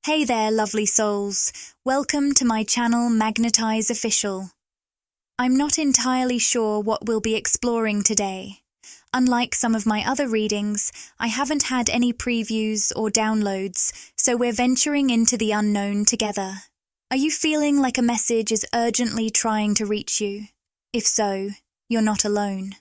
Hey there, lovely souls. Welcome to my channel Magnetize Official. I'm not entirely sure what we'll be exploring today. Unlike some of my other readings, I haven't had any previews or downloads, so we're venturing into the unknown together. Are you feeling like a message is urgently trying to reach you? If so, you're not alone.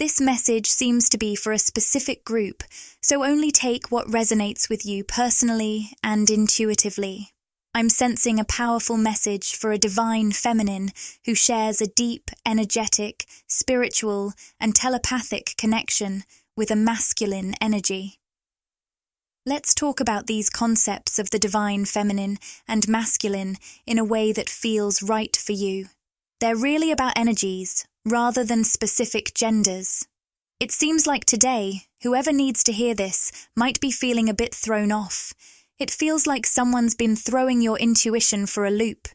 This message seems to be for a specific group, so only take what resonates with you personally and intuitively. I'm sensing a powerful message for a divine feminine who shares a deep, energetic, spiritual, and telepathic connection with a masculine energy. Let's talk about these concepts of the divine feminine and masculine in a way that feels right for you. They're really about energies, rather than specific genders. It seems like today, whoever needs to hear this might be feeling a bit thrown off. It feels like someone's been throwing your intuition for a loop.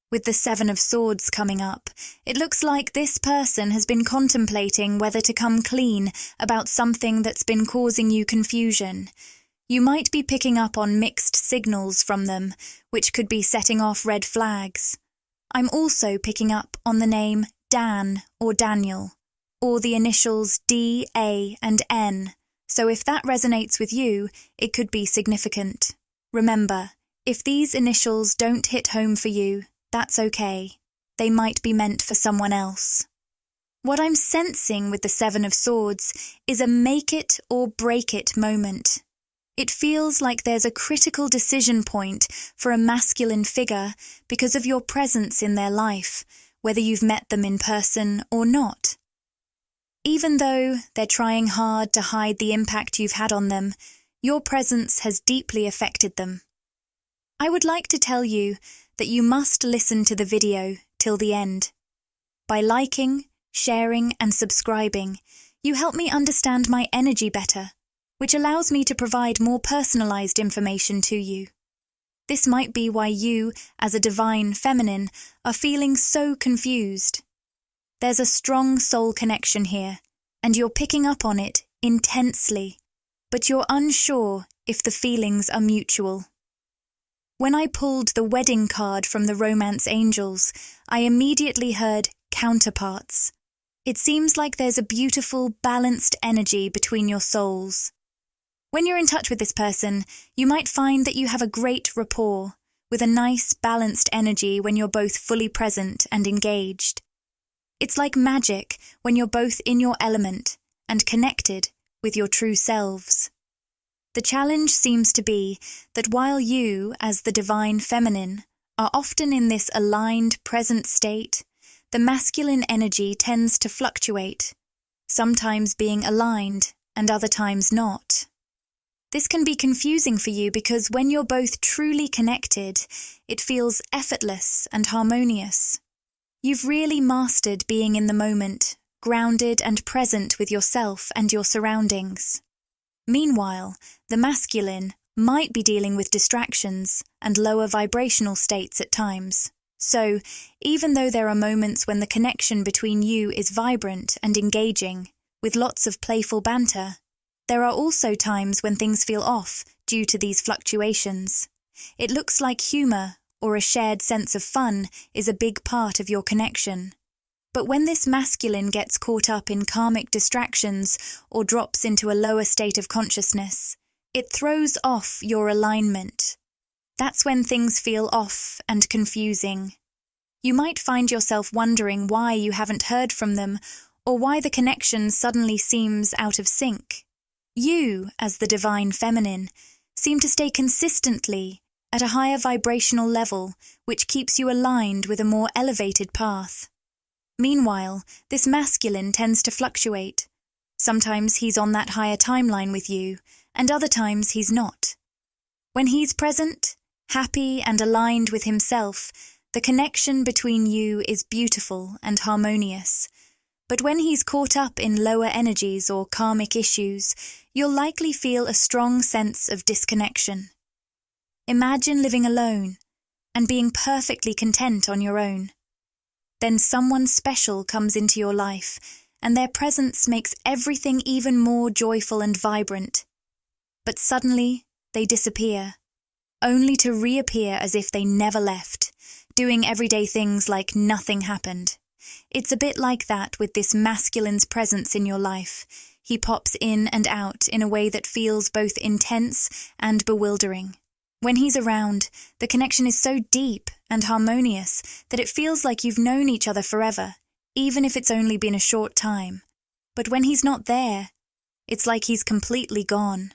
With the Seven of Swords coming up, it looks like this person has been contemplating whether to come clean about something that's been causing you confusion. You might be picking up on mixed signals from them, which could be setting off red flags. I'm also picking up on the name Dan or Daniel, or the initials D, A, and N, so if that resonates with you, it could be significant. Remember, if these initials don't hit home for you, that's okay. They might be meant for someone else. What I'm sensing with the Seven of Swords is a make it or break it moment. It feels like there's a critical decision point for a masculine figure because of your presence in their life, whether you've met them in person or not. Even though they're trying hard to hide the impact you've had on them, your presence has deeply affected them. I would like to tell you that you must listen to the video till the end. By liking, sharing, and subscribing, you help me understand my energy better, which allows me to provide more personalized information to you. This might be why you, as a divine feminine, are feeling so confused. There's a strong soul connection here, and you're picking up on it intensely, but you're unsure if the feelings are mutual. When I pulled the wedding card from the Romance Angels, I immediately heard counterparts. It seems like there's a beautiful, balanced energy between your souls. When you're in touch with this person, you might find that you have a great rapport, with a nice, balanced energy when you're both fully present and engaged. It's like magic when you're both in your element and connected with your true selves. The challenge seems to be that while you, as the divine feminine, are often in this aligned, present state, the masculine energy tends to fluctuate, sometimes being aligned and other times not. This can be confusing for you because when you're both truly connected, it feels effortless and harmonious. You've really mastered being in the moment, grounded and present with yourself and your surroundings. Meanwhile, the masculine might be dealing with distractions and lower vibrational states at times. So, even though there are moments when the connection between you is vibrant and engaging, with lots of playful banter, there are also times when things feel off due to these fluctuations. It looks like humor or a shared sense of fun is a big part of your connection. But when this masculine gets caught up in karmic distractions or drops into a lower state of consciousness, it throws off your alignment. That's when things feel off and confusing. You might find yourself wondering why you haven't heard from them or why the connection suddenly seems out of sync. You, as the divine feminine, seem to stay consistently at a higher vibrational level, which keeps you aligned with a more elevated path. Meanwhile, this masculine tends to fluctuate. Sometimes he's on that higher timeline with you, and other times he's not. When he's present, happy and aligned with himself, the connection between you is beautiful and harmonious. But when he's caught up in lower energies or karmic issues, you'll likely feel a strong sense of disconnection. Imagine living alone and being perfectly content on your own. Then someone special comes into your life, and their presence makes everything even more joyful and vibrant. But suddenly, they disappear. only to reappear as if they never left, doing everyday things like nothing happened. It's a bit like that with this masculine's presence in your life. He pops in and out in a way that feels both intense and bewildering. When he's around, the connection is so deep and harmonious that it feels like you've known each other forever, even if it's only been a short time. But when he's not there, it's like he's completely gone.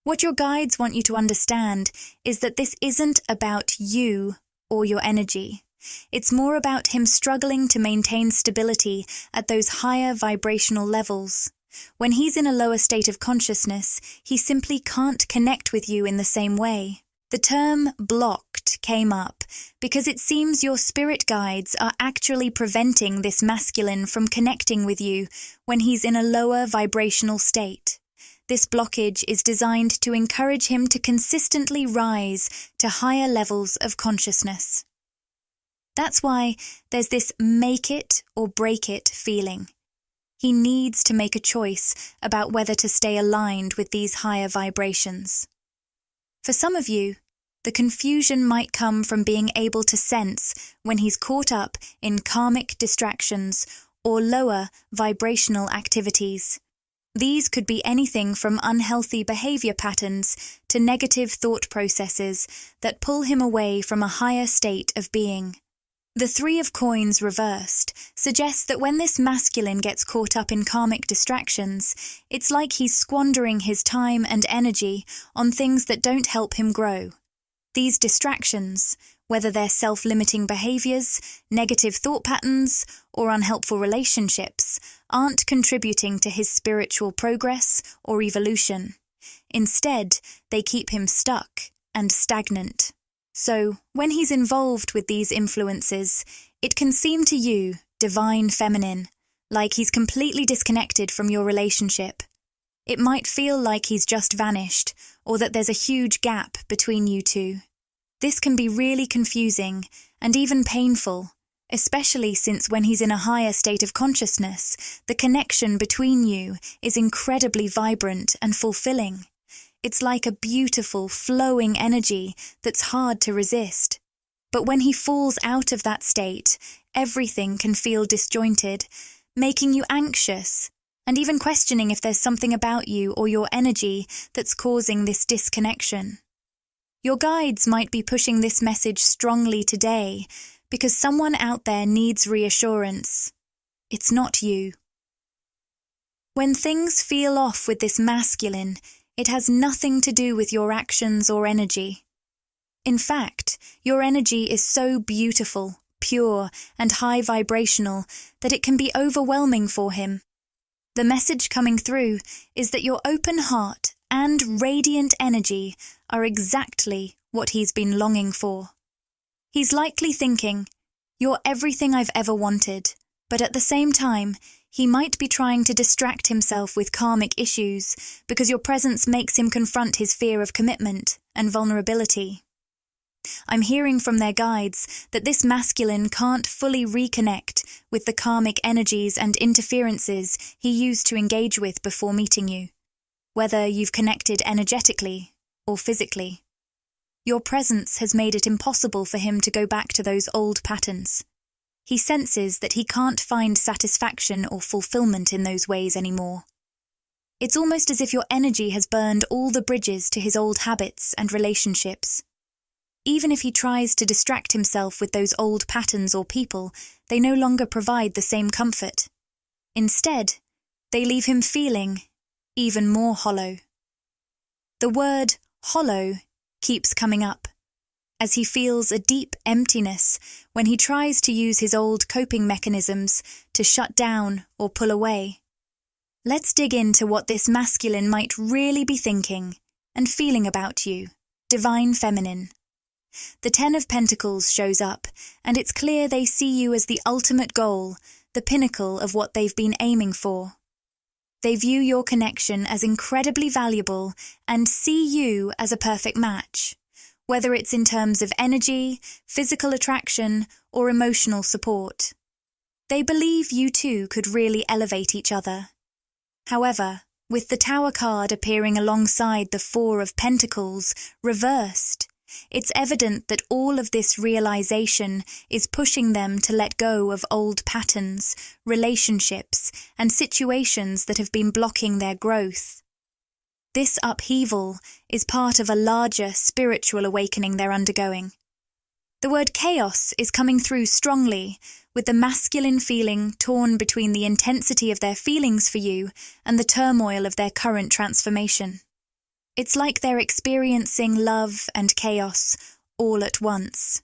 What your guides want you to understand is that this isn't about you or your energy. It's more about him struggling to maintain stability at those higher vibrational levels. When he's in a lower state of consciousness, he simply can't connect with you in the same way. The term blocked came up because it seems your spirit guides are actually preventing this masculine from connecting with you when he's in a lower vibrational state. This blockage is designed to encourage him to consistently rise to higher levels of consciousness. That's why there's this make it or break it feeling. He needs to make a choice about whether to stay aligned with these higher vibrations. For some of you, the confusion might come from being able to sense when he's caught up in karmic distractions or lower vibrational activities. These could be anything from unhealthy behavior patterns to negative thought processes that pull him away from a higher state of being. The Three of Coins reversed suggests that when this masculine gets caught up in karmic distractions, it's like he's squandering his time and energy on things that don't help him grow. These distractions, whether they're self-limiting behaviors, negative thought patterns, or unhelpful relationships, aren't contributing to his spiritual progress or evolution. Instead, they keep him stuck and stagnant. So, when he's involved with these influences, it can seem to you, divine feminine, like he's completely disconnected from your relationship. It might feel like he's just vanished, or that there's a huge gap between you two. This can be really confusing and even painful, especially since when he's in a higher state of consciousness, the connection between you is incredibly vibrant and fulfilling. It's like a beautiful, flowing energy that's hard to resist. But when he falls out of that state, everything can feel disjointed, making you anxious, and even questioning if there's something about you or your energy that's causing this disconnection. Your guides might be pushing this message strongly today because someone out there needs reassurance. It's not you. When things feel off with this masculine, it has nothing to do with your actions or energy. In fact, your energy is so beautiful, pure, and high vibrational that it can be overwhelming for him. The message coming through is that your open heart and radiant energy are exactly what he's been longing for. He's likely thinking, "You're everything I've ever wanted," but at the same time, he might be trying to distract himself with karmic issues because your presence makes him confront his fear of commitment and vulnerability. I'm hearing from their guides that this masculine can't fully reconnect with the karmic energies and interferences he used to engage with before meeting you, whether you've connected energetically or physically. Your presence has made it impossible for him to go back to those old patterns. He senses that he can't find satisfaction or fulfillment in those ways anymore. It's almost as if your energy has burned all the bridges to his old habits and relationships. Even if he tries to distract himself with those old patterns or people, they no longer provide the same comfort. Instead, they leave him feeling even more hollow. The word hollow keeps coming up, as he feels a deep emptiness when he tries to use his old coping mechanisms to shut down or pull away. Let's dig into what this masculine might really be thinking and feeling about you, divine feminine. The Ten of Pentacles shows up, and it's clear they see you as the ultimate goal, the pinnacle of what they've been aiming for. They view your connection as incredibly valuable and see you as a perfect match, whether it's in terms of energy, physical attraction, or emotional support. They believe you two could really elevate each other. However, with the Tower card appearing alongside the Four of Pentacles reversed, It's evident that all of this realization is pushing them to let go of old patterns, relationships, and situations that have been blocking their growth. This upheaval is part of a larger spiritual awakening they're undergoing. The word chaos is coming through strongly, with the masculine feeling torn between the intensity of their feelings for you and the turmoil of their current transformation. It's like they're experiencing love and chaos all at once.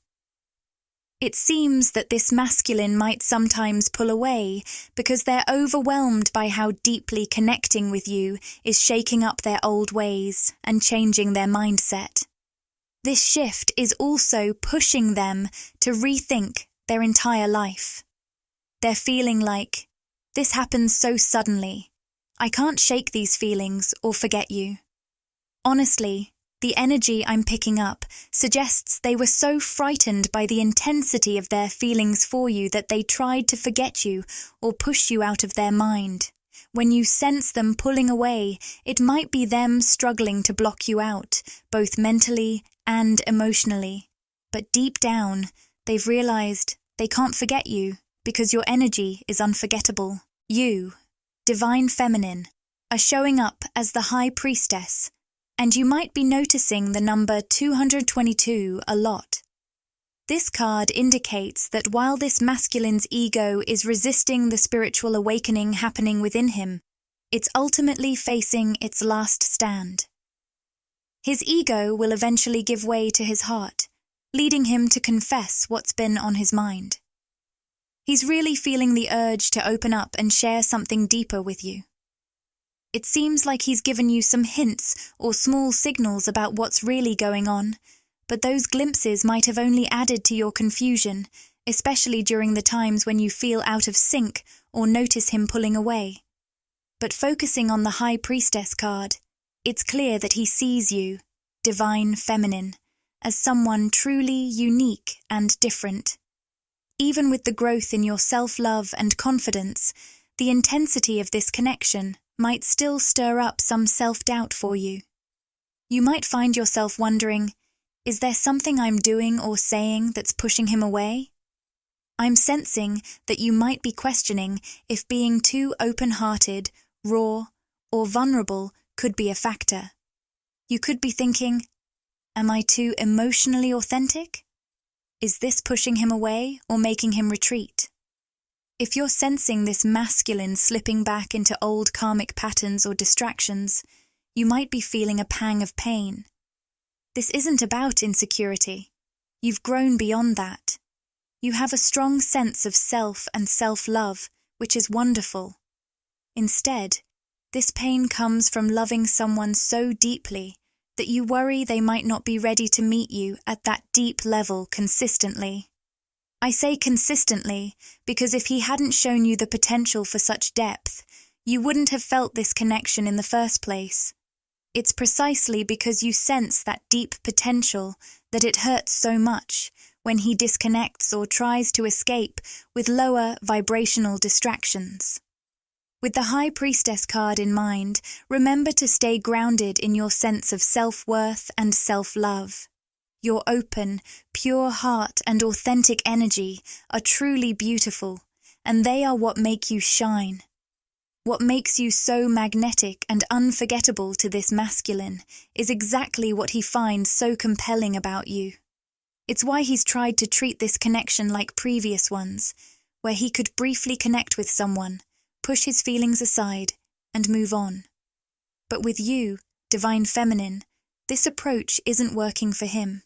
It seems that this masculine might sometimes pull away because they're overwhelmed by how deeply connecting with you is shaking up their old ways and changing their mindset. This shift is also pushing them to rethink their entire life. They're feeling like, this happens so suddenly. I can't shake these feelings or forget you. Honestly, the energy I'm picking up suggests they were so frightened by the intensity of their feelings for you that they tried to forget you or push you out of their mind. When you sense them pulling away, it might be them struggling to block you out, both mentally and emotionally. But deep down, they've realized they can't forget you because your energy is unforgettable. You, Divine Feminine, are showing up as the High Priestess, and you might be noticing the number 222 a lot. This card indicates that while this masculine's ego is resisting the spiritual awakening happening within him, it's ultimately facing its last stand. His ego will eventually give way to his heart, leading him to confess what's been on his mind. He's really feeling the urge to open up and share something deeper with you. It seems like he's given you some hints or small signals about what's really going on, but those glimpses might have only added to your confusion, especially during the times when you feel out of sync or notice him pulling away. But focusing on the High Priestess card, it's clear that he sees you, Divine Feminine, as someone truly unique and different. Even with the growth in your self-love and confidence, the intensity of this connection might still stir up some self-doubt for you. You might find yourself wondering, is there something I'm doing or saying that's pushing him away? I'm sensing that you might be questioning if being too open-hearted, raw, or vulnerable could be a factor. You could be thinking, am I too emotionally authentic? Is this pushing him away or making him retreat? If you're sensing this masculine slipping back into old karmic patterns or distractions, you might be feeling a pang of pain. This isn't about insecurity. You've grown beyond that. You have a strong sense of self and self-love, which is wonderful. Instead, this pain comes from loving someone so deeply that you worry they might not be ready to meet you at that deep level consistently. I say consistently because if he hadn't shown you the potential for such depth, you wouldn't have felt this connection in the first place. It's precisely because you sense that deep potential that it hurts so much when he disconnects or tries to escape with lower vibrational distractions. With the High Priestess card in mind, remember to stay grounded in your sense of self-worth and self-love. Your open, pure heart and authentic energy are truly beautiful, and they are what make you shine. What makes you so magnetic and unforgettable to this masculine is exactly what he finds so compelling about you. It's why he's tried to treat this connection like previous ones, where he could briefly connect with someone, push his feelings aside, and move on. But with you, Divine Feminine, this approach isn't working for him.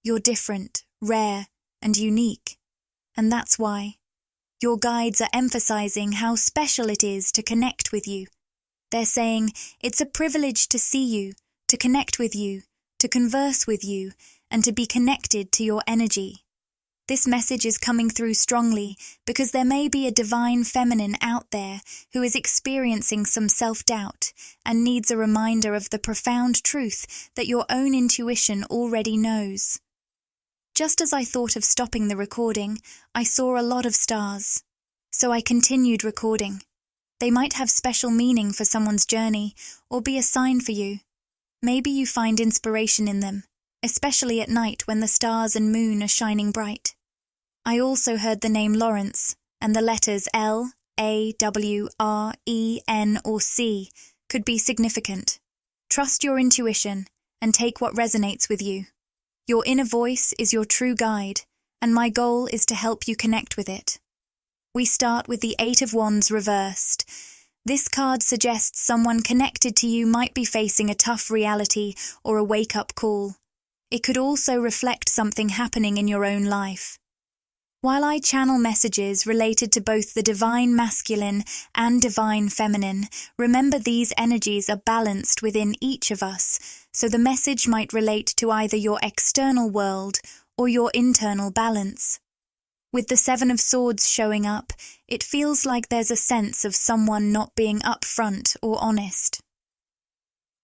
You're different, rare, and unique, and that's why. Your guides are emphasizing how special it is to connect with you. They're saying it's a privilege to see you, to connect with you, to converse with you, and to be connected to your energy. This message is coming through strongly because there may be a Divine Feminine out there who is experiencing some self-doubt and needs a reminder of the profound truth that your own intuition already knows. Just as I thought of stopping the recording, I saw a lot of stars. So I continued recording. They might have special meaning for someone's journey or be a sign for you. Maybe you find inspiration in them. especially at night when the stars and moon are shining bright. I also heard the name Lawrence, and the letters L, A, W, R, E, N, or C could be significant. Trust your intuition and take what resonates with you. Your inner voice is your true guide, and my goal is to help you connect with it. We start with the Eight of Wands reversed. This card suggests someone connected to you might be facing a tough reality or a wake-up call. It could also reflect something happening in your own life. While I channel messages related to both the divine masculine and divine feminine, remember these energies are balanced within each of us, so the message might relate to either your external world or your internal balance. With the Seven of Swords showing up, it feels like there's a sense of someone not being upfront or honest.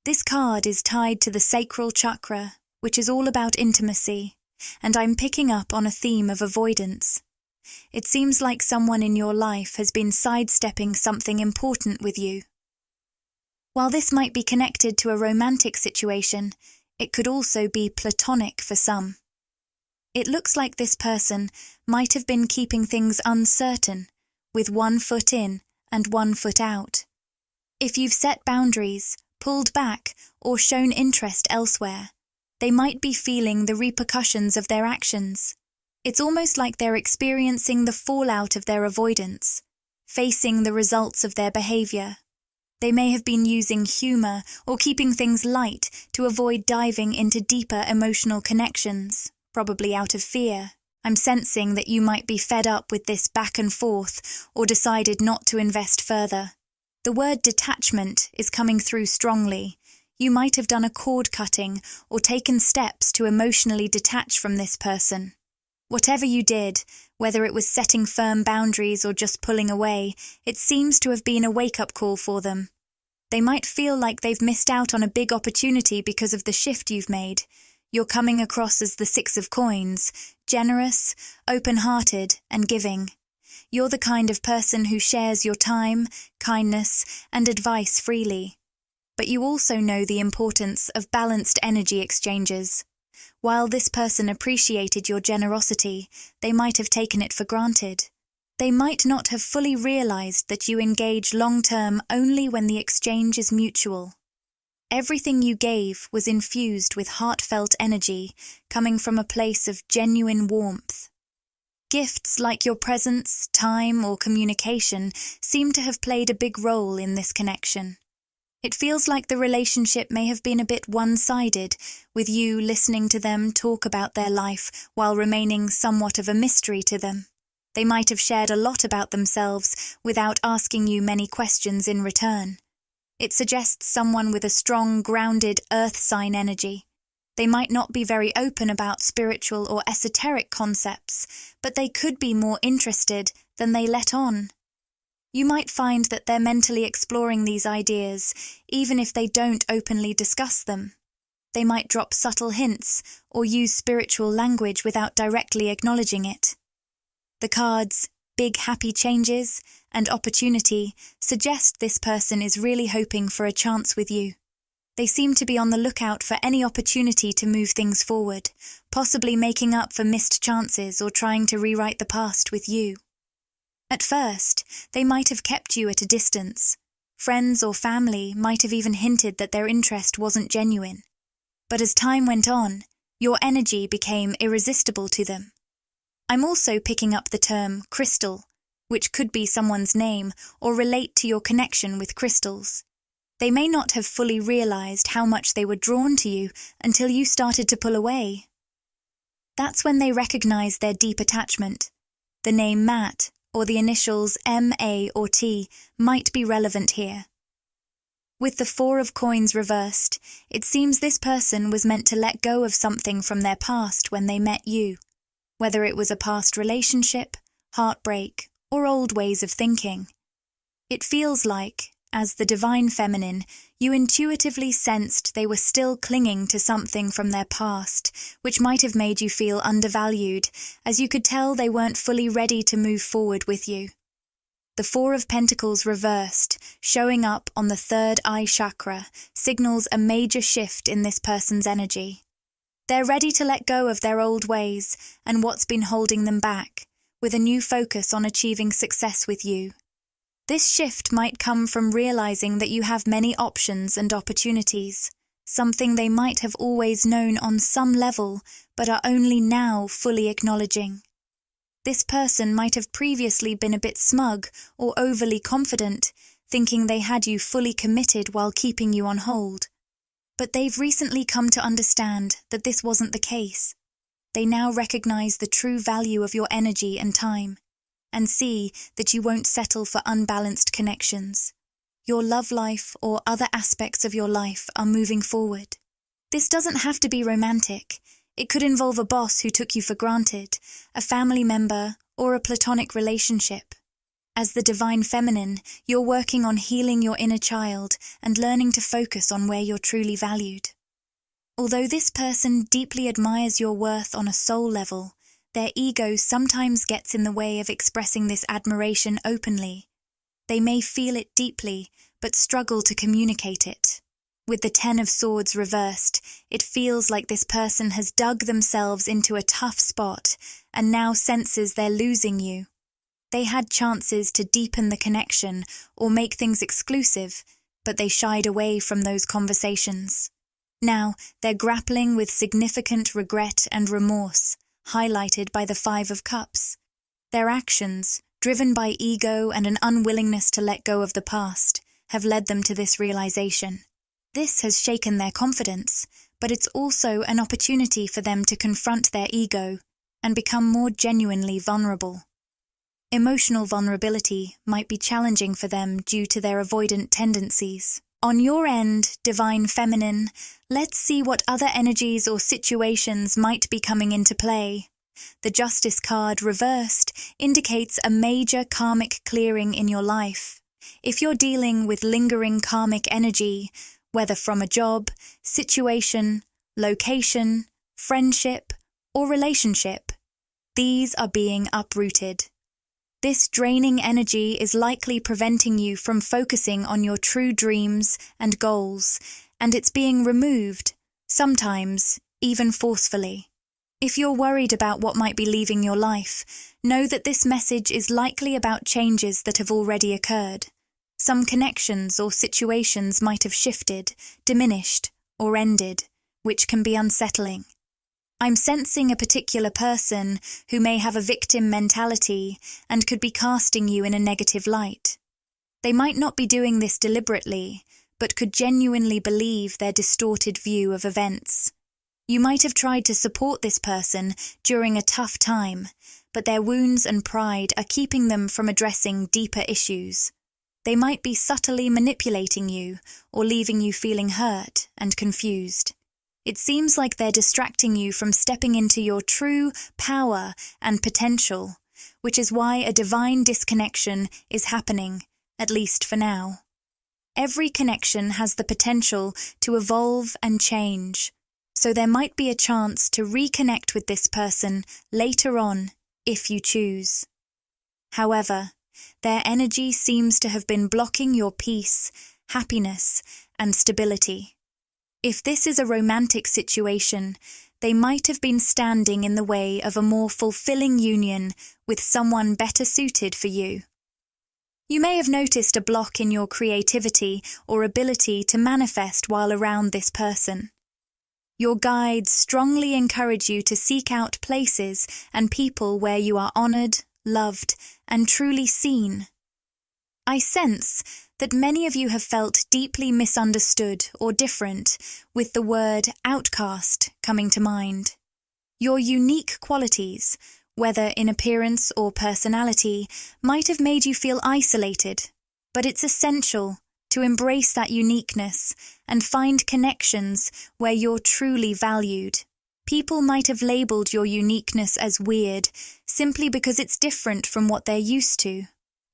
This card is tied to the sacral chakra, which is all about intimacy, and I'm picking up on a theme of avoidance. It seems like someone in your life has been sidestepping something important with you. While this might be connected to a romantic situation, it could also be platonic for some. It looks like this person might have been keeping things uncertain, with one foot in and one foot out. If you've set boundaries, pulled back, or shown interest elsewhere, they might be feeling the repercussions of their actions. It's almost like they're experiencing the fallout of their avoidance, facing the results of their behavior. They may have been using humor or keeping things light to avoid diving into deeper emotional connections, probably out of fear. I'm sensing that you might be fed up with this back and forth or decided not to invest further. The word detachment is coming through strongly. You might have done a cord cutting or taken steps to emotionally detach from this person. Whatever you did, whether it was setting firm boundaries or just pulling away, it seems to have been a wake-up call for them. They might feel like they've missed out on a big opportunity because of the shift you've made. You're coming across as the Six of Coins, generous, open-hearted, and giving. You're the kind of person who shares your time, kindness, and advice freely. But you also know the importance of balanced energy exchanges. While this person appreciated your generosity, they might have taken it for granted. They might not have fully realized that you engage long-term only when the exchange is mutual. Everything you gave was infused with heartfelt energy, coming from a place of genuine warmth. Gifts like your presence, time, or communication seem to have played a big role in this connection. It feels like the relationship may have been a bit one-sided, with you listening to them talk about their life while remaining somewhat of a mystery to them. They might have shared a lot about themselves without asking you many questions in return. It suggests someone with a strong, grounded earth sign energy. They might not be very open about spiritual or esoteric concepts, but they could be more interested than they let on. You might find that they're mentally exploring these ideas, even if they don't openly discuss them. They might drop subtle hints or use spiritual language without directly acknowledging it. The cards, Big Happy Changes, and Opportunity suggest this person is really hoping for a chance with you. They seem to be on the lookout for any opportunity to move things forward, possibly making up for missed chances or trying to rewrite the past with you. At first, they might have kept you at a distance. Friends or family might have even hinted that their interest wasn't genuine. But as time went on, your energy became irresistible to them. I'm also picking up the term crystal, which could be someone's name or relate to your connection with crystals. They may not have fully realized how much they were drawn to you until you started to pull away. That's when they recognize their deep attachment. The name Matt or the initials M-A or T might be relevant here. With the Four of Coins reversed, it seems this person was meant to let go of something from their past when they met you, whether it was a past relationship, heartbreak, or old ways of thinking. It feels like, as the divine feminine, you intuitively sensed they were still clinging to something from their past, which might have made you feel undervalued, as you could tell they weren't fully ready to move forward with you. The Four of Pentacles reversed, showing up on the third eye chakra, signals a major shift in this person's energy. They're ready to let go of their old ways and what's been holding them back, with a new focus on achieving success with you. This shift might come from realizing that you have many options and opportunities, something they might have always known on some level but are only now fully acknowledging. This person might have previously been a bit smug or overly confident, thinking they had you fully committed while keeping you on hold. But they've recently come to understand that this wasn't the case. They now recognize the true value of your energy and time, and see that you won't settle for unbalanced connections. Your love life or other aspects of your life are moving forward. This doesn't have to be romantic. It could involve a boss who took you for granted, a family member, or a platonic relationship. As the divine feminine, you're working on healing your inner child and learning to focus on where you're truly valued. Although this person deeply admires your worth on a soul level, their ego sometimes gets in the way of expressing this admiration openly. They may feel it deeply, but struggle to communicate it. With the 10 of Swords reversed, it feels like this person has dug themselves into a tough spot and now senses they're losing you. They had chances to deepen the connection or make things exclusive, but they shied away from those conversations. Now, they're grappling with significant regret and remorse, highlighted by the 5 of Cups. Their actions, driven by ego and an unwillingness to let go of the past, have led them to this realization. This has shaken their confidence, but it's also an opportunity for them to confront their ego and become more genuinely vulnerable. Emotional vulnerability might be challenging for them due to their avoidant tendencies. On your end, divine feminine, let's see what other energies or situations might be coming into play. The Justice card reversed indicates a major karmic clearing in your life. If you're dealing with lingering karmic energy, whether from a job, situation, location, friendship, or relationship, these are being uprooted. This draining energy is likely preventing you from focusing on your true dreams and goals, and it's being removed, sometimes even forcefully. If you're worried about what might be leaving your life, know that this message is likely about changes that have already occurred. Some connections or situations might have shifted, diminished, or ended, which can be unsettling. I'm sensing a particular person who may have a victim mentality and could be casting you in a negative light. They might not be doing this deliberately, but could genuinely believe their distorted view of events. You might have tried to support this person during a tough time, but their wounds and pride are keeping them from addressing deeper issues. They might be subtly manipulating you or leaving you feeling hurt and confused. It seems like they're distracting you from stepping into your true power and potential, which is why a divine disconnection is happening, at least for now. Every connection has the potential to evolve and change, so there might be a chance to reconnect with this person later on if you choose. However, their energy seems to have been blocking your peace, happiness, and stability. If this is a romantic situation, they might have been standing in the way of a more fulfilling union with someone better suited for you. You may have noticed a block in your creativity or ability to manifest while around this person. Your guides strongly encourage you to seek out places and people where you are honored, loved, and truly seen. I sense that many of you have felt deeply misunderstood or different, with the word outcast coming to mind. Your unique qualities, whether in appearance or personality, might have made you feel isolated, but it's essential to embrace that uniqueness and find connections where you're truly valued. People might have labeled your uniqueness as weird, simply because it's different from what they're used to.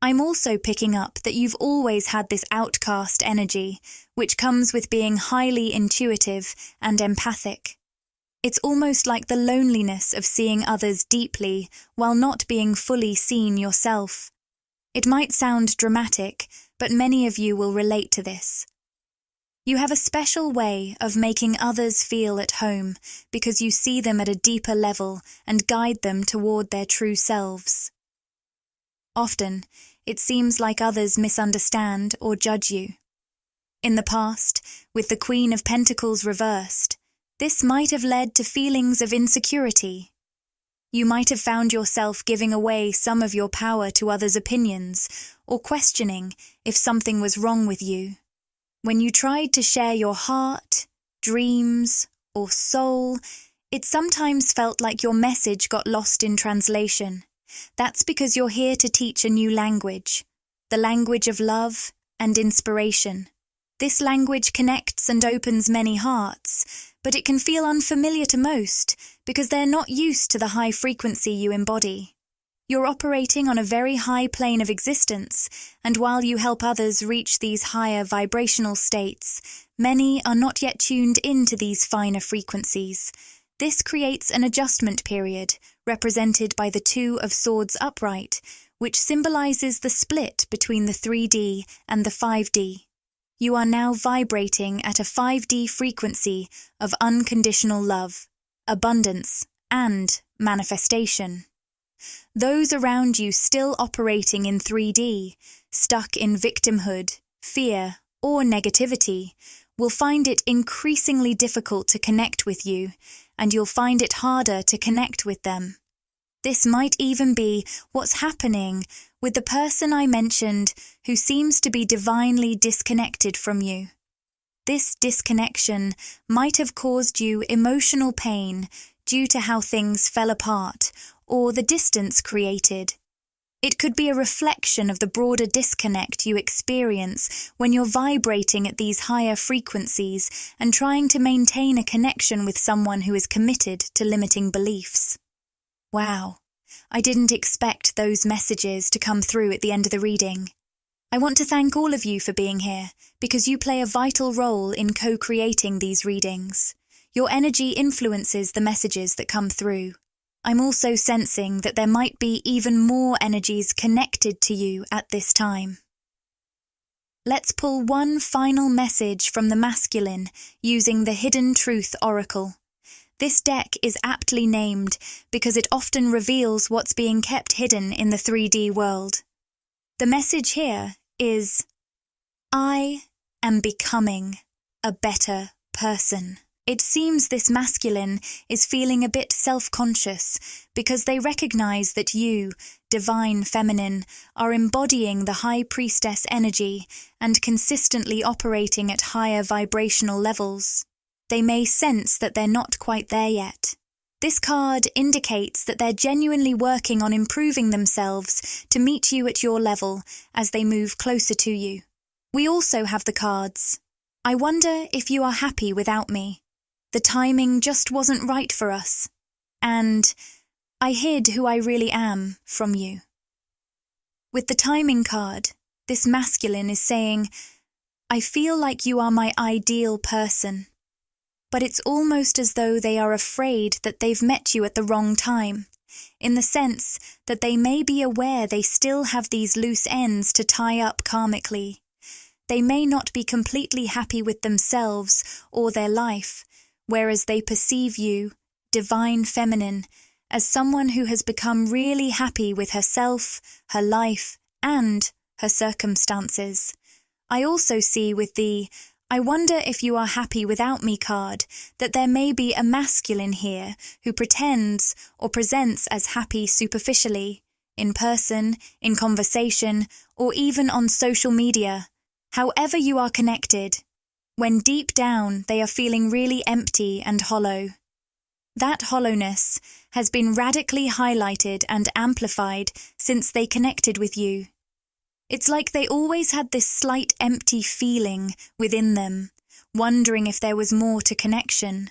I'm also picking up that you've always had this outcast energy, which comes with being highly intuitive and empathic. It's almost like the loneliness of seeing others deeply while not being fully seen yourself. It might sound dramatic, but many of you will relate to this. You have a special way of making others feel at home because you see them at a deeper level and guide them toward their true selves. Often, it seems like others misunderstand or judge you. In the past, with the Queen of Pentacles reversed, this might have led to feelings of insecurity. You might have found yourself giving away some of your power to others' opinions or questioning if something was wrong with you. When you tried to share your heart, dreams, or soul, it sometimes felt like your message got lost in translation. That's because you're here to teach a new language, the language of love and inspiration. This language connects and opens many hearts, but it can feel unfamiliar to most because they're not used to the high frequency you embody. You're operating on a very high plane of existence, and while you help others reach these higher vibrational states, many are not yet tuned into these finer frequencies. This creates an adjustment period, represented by the Two of Swords upright, which symbolizes the split between the 3D and the 5D. You are now vibrating at a 5D frequency of unconditional love, abundance, and manifestation. Those around you still operating in 3D, stuck in victimhood, fear, or negativity, will find it increasingly difficult to connect with you, and you'll find it harder to connect with them. This might even be what's happening with the person I mentioned who seems to be divinely disconnected from you. This disconnection might have caused you emotional pain due to how things fell apart or the distance created. It could be a reflection of the broader disconnect you experience when you're vibrating at these higher frequencies and trying to maintain a connection with someone who is committed to limiting beliefs. Wow, I didn't expect those messages to come through at the end of the reading. I want to thank all of you for being here because you play a vital role in co-creating these readings. Your energy influences the messages that come through. I'm also sensing that there might be even more energies connected to you at this time. Let's pull one final message from the masculine using the Hidden Truth Oracle. This deck is aptly named because it often reveals what's being kept hidden in the 3D world. The message here is, I am becoming a better person. It seems this masculine is feeling a bit self-conscious because they recognize that you, divine feminine, are embodying the high priestess energy and consistently operating at higher vibrational levels. They may sense that they're not quite there yet. This card indicates that they're genuinely working on improving themselves to meet you at your level as they move closer to you. We also have the cards, I wonder if you are happy without me. The timing just wasn't right for us. And I hid who I really am from you. With the timing card, this masculine is saying, I feel like you are my ideal person. But it's almost as though they are afraid that they've met you at the wrong time, in the sense that they may be aware they still have these loose ends to tie up karmically. They may not be completely happy with themselves or their life, whereas they perceive you, divine feminine, as someone who has become really happy with herself, her life, and her circumstances. I also see with the I wonder if you are happy without me card that there may be a masculine here who pretends or presents as happy superficially, in person, in conversation, or even on social media. However you are connected, when deep down they are feeling really empty and hollow. That hollowness has been radically highlighted and amplified since they connected with you. It's like they always had this slight empty feeling within them, wondering if there was more to connection.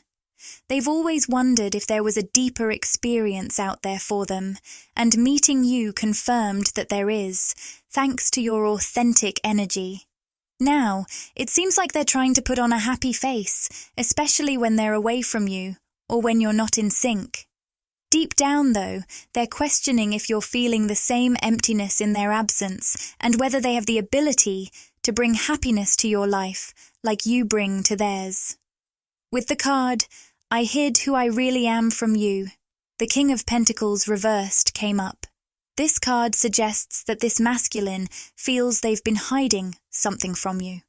They've always wondered if there was a deeper experience out there for them, and meeting you confirmed that there is, thanks to your authentic energy. Now, it seems like they're trying to put on a happy face, especially when they're away from you, or when you're not in sync. Deep down, though, they're questioning if you're feeling the same emptiness in their absence, and whether they have the ability to bring happiness to your life like you bring to theirs. With the card, I hid who I really am from you, the King of Pentacles reversed came up. This card suggests that this masculine feels they've been hiding something from you.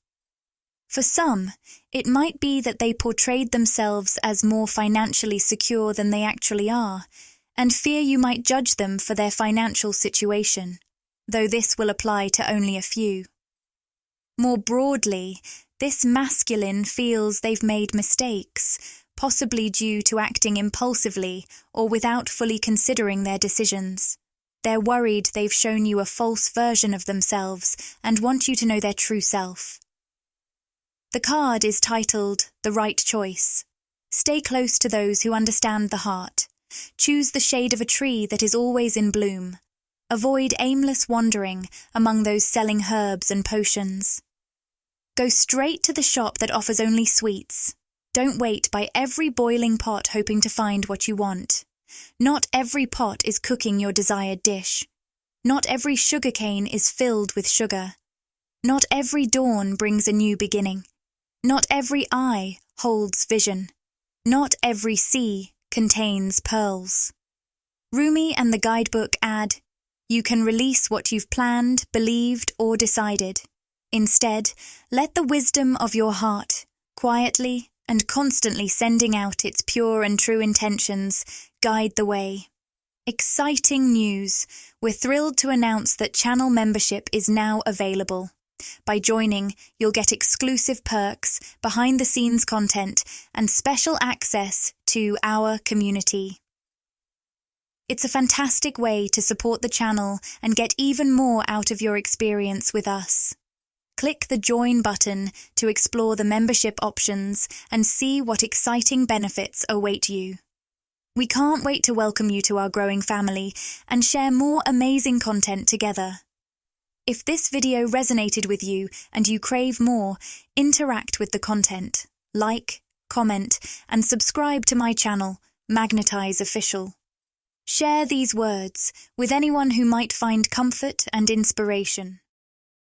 For some, it might be that they portrayed themselves as more financially secure than they actually are, and fear you might judge them for their financial situation, though this will apply to only a few. More broadly, this masculine feels they've made mistakes, possibly due to acting impulsively or without fully considering their decisions. They're worried they've shown you a false version of themselves and want you to know their true self. The card is titled The Right Choice. Stay close to those who understand the heart. Choose the shade of a tree that is always in bloom. Avoid aimless wandering among those selling herbs and potions. Go straight to the shop that offers only sweets. Don't wait by every boiling pot hoping to find what you want. Not every pot is cooking your desired dish. Not every sugarcane is filled with sugar. Not every dawn brings a new beginning. Not every eye holds vision. Not every sea contains pearls. Rumi and the guidebook add, you can release what you've planned, believed, or decided. Instead, let the wisdom of your heart, quietly and constantly sending out its pure and true intentions, guide the way. Exciting news! We're thrilled to announce that channel membership is now available. By joining, you'll get exclusive perks, behind-the-scenes content, and special access to our community. It's a fantastic way to support the channel and get even more out of your experience with us. Click the Join button to explore the membership options and see what exciting benefits await you. We can't wait to welcome you to our growing family and share more amazing content together. If this video resonated with you and you crave more, interact with the content, like, comment, and subscribe to my channel, Magnetize Official. Share these words with anyone who might find comfort and inspiration.